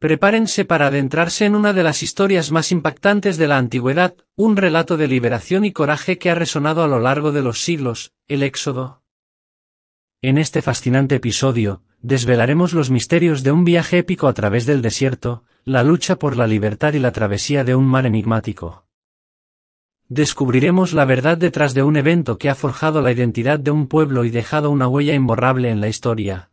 Prepárense para adentrarse en una de las historias más impactantes de la antigüedad, un relato de liberación y coraje que ha resonado a lo largo de los siglos, el Éxodo. En este fascinante episodio, desvelaremos los misterios de un viaje épico a través del desierto, la lucha por la libertad y la travesía de un mar enigmático. Descubriremos la verdad detrás de un evento que ha forjado la identidad de un pueblo y dejado una huella imborrable en la historia.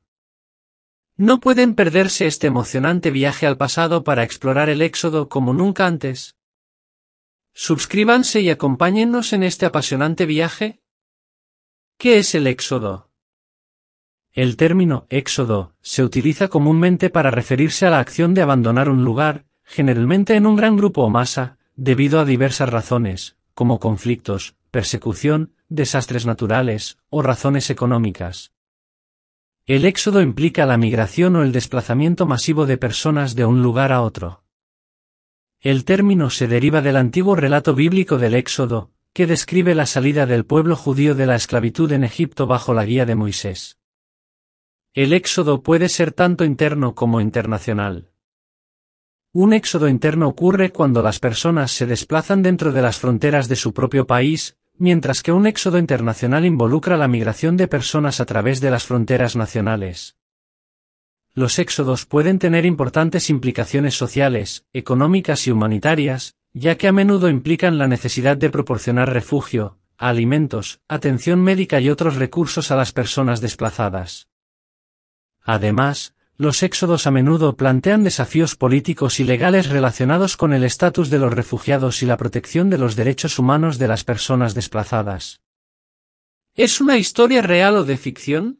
No pueden perderse este emocionante viaje al pasado para explorar el Éxodo como nunca antes. Suscríbanse y acompáñennos en este apasionante viaje. ¿Qué es el Éxodo? El término éxodo se utiliza comúnmente para referirse a la acción de abandonar un lugar, generalmente en un gran grupo o masa, debido a diversas razones, como conflictos, persecución, desastres naturales, o razones económicas. El éxodo implica la migración o el desplazamiento masivo de personas de un lugar a otro. El término se deriva del antiguo relato bíblico del Éxodo, que describe la salida del pueblo judío de la esclavitud en Egipto bajo la guía de Moisés. El éxodo puede ser tanto interno como internacional. Un éxodo interno ocurre cuando las personas se desplazan dentro de las fronteras de su propio país, mientras que un éxodo internacional involucra la migración de personas a través de las fronteras nacionales. Los éxodos pueden tener importantes implicaciones sociales, económicas y humanitarias, ya que a menudo implican la necesidad de proporcionar refugio, alimentos, atención médica y otros recursos a las personas desplazadas. Además, los éxodos a menudo plantean desafíos políticos y legales relacionados con el estatus de los refugiados y la protección de los derechos humanos de las personas desplazadas. ¿Es una historia real o de ficción?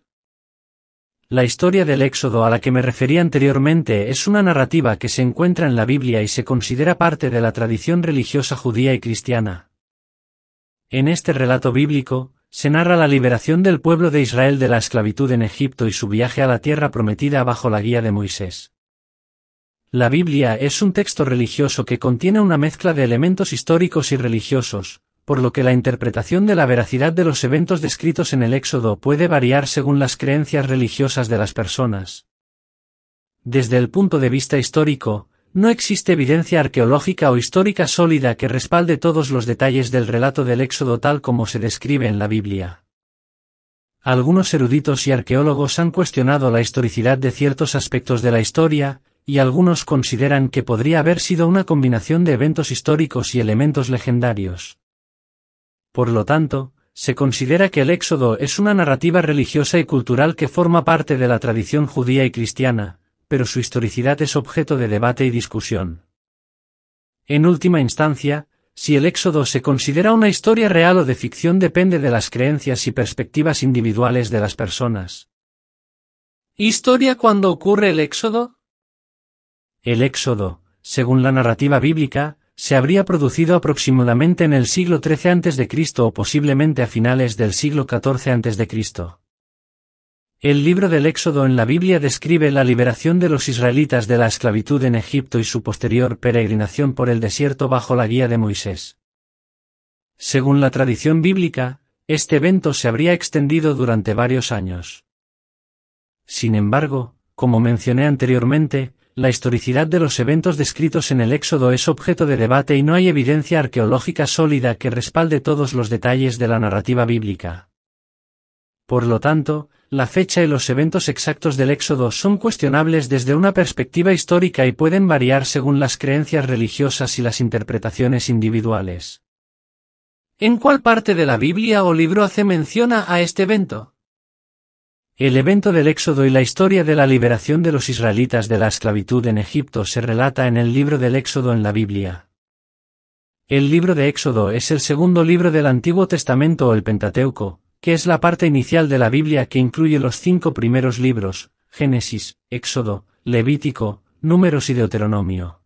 La historia del Éxodo a la que me referí anteriormente es una narrativa que se encuentra en la Biblia y se considera parte de la tradición religiosa judía y cristiana. En este relato bíblico, se narra la liberación del pueblo de Israel de la esclavitud en Egipto y su viaje a la tierra prometida bajo la guía de Moisés. La Biblia es un texto religioso que contiene una mezcla de elementos históricos y religiosos, por lo que la interpretación de la veracidad de los eventos descritos en el Éxodo puede variar según las creencias religiosas de las personas. Desde el punto de vista histórico, no existe evidencia arqueológica o histórica sólida que respalde todos los detalles del relato del Éxodo tal como se describe en la Biblia. Algunos eruditos y arqueólogos han cuestionado la historicidad de ciertos aspectos de la historia, y algunos consideran que podría haber sido una combinación de eventos históricos y elementos legendarios. Por lo tanto, se considera que el Éxodo es una narrativa religiosa y cultural que forma parte de la tradición judía y cristiana, pero su historicidad es objeto de debate y discusión. En última instancia, si el Éxodo se considera una historia real o de ficción depende de las creencias y perspectivas individuales de las personas. ¿Historia cuándo ocurre el Éxodo? El Éxodo, según la narrativa bíblica, se habría producido aproximadamente en el siglo XIII a.C. o posiblemente a finales del siglo XIV a.C. El libro del Éxodo en la Biblia describe la liberación de los israelitas de la esclavitud en Egipto y su posterior peregrinación por el desierto bajo la guía de Moisés. Según la tradición bíblica, este evento se habría extendido durante varios años. Sin embargo, como mencioné anteriormente, la historicidad de los eventos descritos en el Éxodo es objeto de debate y no hay evidencia arqueológica sólida que respalde todos los detalles de la narrativa bíblica. Por lo tanto, la fecha y los eventos exactos del Éxodo son cuestionables desde una perspectiva histórica y pueden variar según las creencias religiosas y las interpretaciones individuales. ¿En cuál parte de la Biblia o libro hace mención a este evento? El evento del Éxodo y la historia de la liberación de los israelitas de la esclavitud en Egipto se relata en el libro del Éxodo en la Biblia. El libro de Éxodo es el segundo libro del Antiguo Testamento o el Pentateuco, que es la parte inicial de la Biblia que incluye los 5 primeros libros, Génesis, Éxodo, Levítico, Números y Deuteronomio.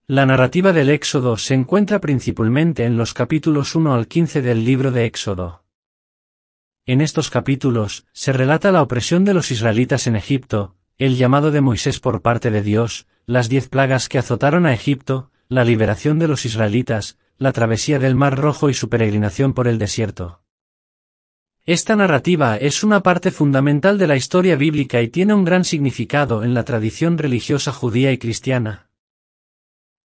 La narrativa del Éxodo se encuentra principalmente en los capítulos 1 al 15 del libro de Éxodo. En estos capítulos, se relata la opresión de los israelitas en Egipto, el llamado de Moisés por parte de Dios, las 10 plagas que azotaron a Egipto, la liberación de los israelitas, la travesía del Mar Rojo y su peregrinación por el desierto. Esta narrativa es una parte fundamental de la historia bíblica y tiene un gran significado en la tradición religiosa judía y cristiana.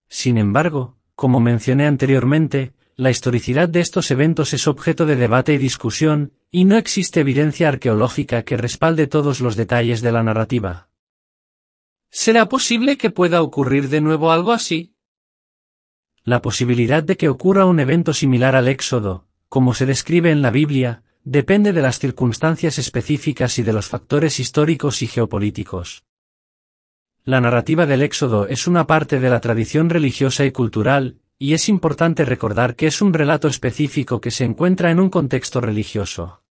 Sin embargo, como mencioné anteriormente, la historicidad de estos eventos es objeto de debate y discusión, y no existe evidencia arqueológica que respalde todos los detalles de la narrativa. ¿Será posible que pueda ocurrir de nuevo algo así? La posibilidad de que ocurra un evento similar al Éxodo, como se describe en la Biblia, depende de las circunstancias específicas y de los factores históricos y geopolíticos. La narrativa del Éxodo es una parte de la tradición religiosa y cultural, y es importante recordar que es un relato específico que se encuentra en un contexto religioso.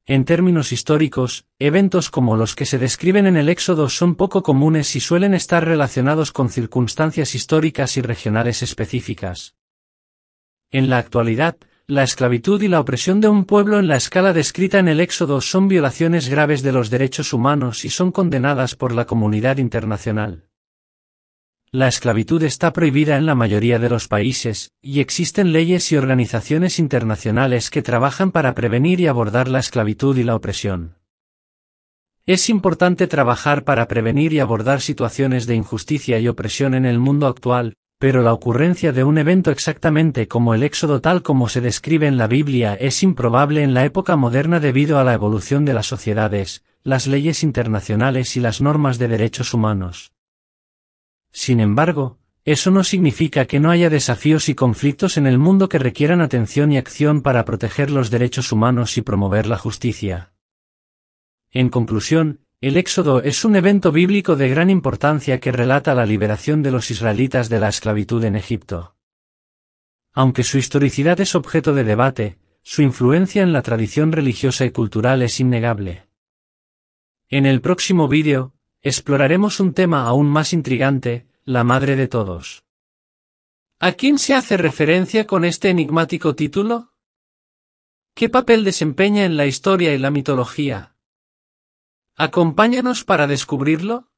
En términos históricos, eventos como los que se describen en el Éxodo son poco comunes y suelen estar relacionados con circunstancias históricas y regionales específicas. En la actualidad, la esclavitud y la opresión de un pueblo en la escala descrita en el Éxodo son violaciones graves de los derechos humanos y son condenadas por la comunidad internacional. La esclavitud está prohibida en la mayoría de los países, y existen leyes y organizaciones internacionales que trabajan para prevenir y abordar la esclavitud y la opresión. Es importante trabajar para prevenir y abordar situaciones de injusticia y opresión en el mundo actual, pero la ocurrencia de un evento exactamente como el Éxodo tal como se describe en la Biblia es improbable en la época moderna debido a la evolución de las sociedades, las leyes internacionales y las normas de derechos humanos. Sin embargo, eso no significa que no haya desafíos y conflictos en el mundo que requieran atención y acción para proteger los derechos humanos y promover la justicia. En conclusión, el Éxodo es un evento bíblico de gran importancia que relata la liberación de los israelitas de la esclavitud en Egipto. Aunque su historicidad es objeto de debate, su influencia en la tradición religiosa y cultural es innegable. En el próximo vídeo, exploraremos un tema aún más intrigante, la madre de todos. ¿A quién se hace referencia con este enigmático título? ¿Qué papel desempeña en la historia y la mitología? Acompáñanos para descubrirlo.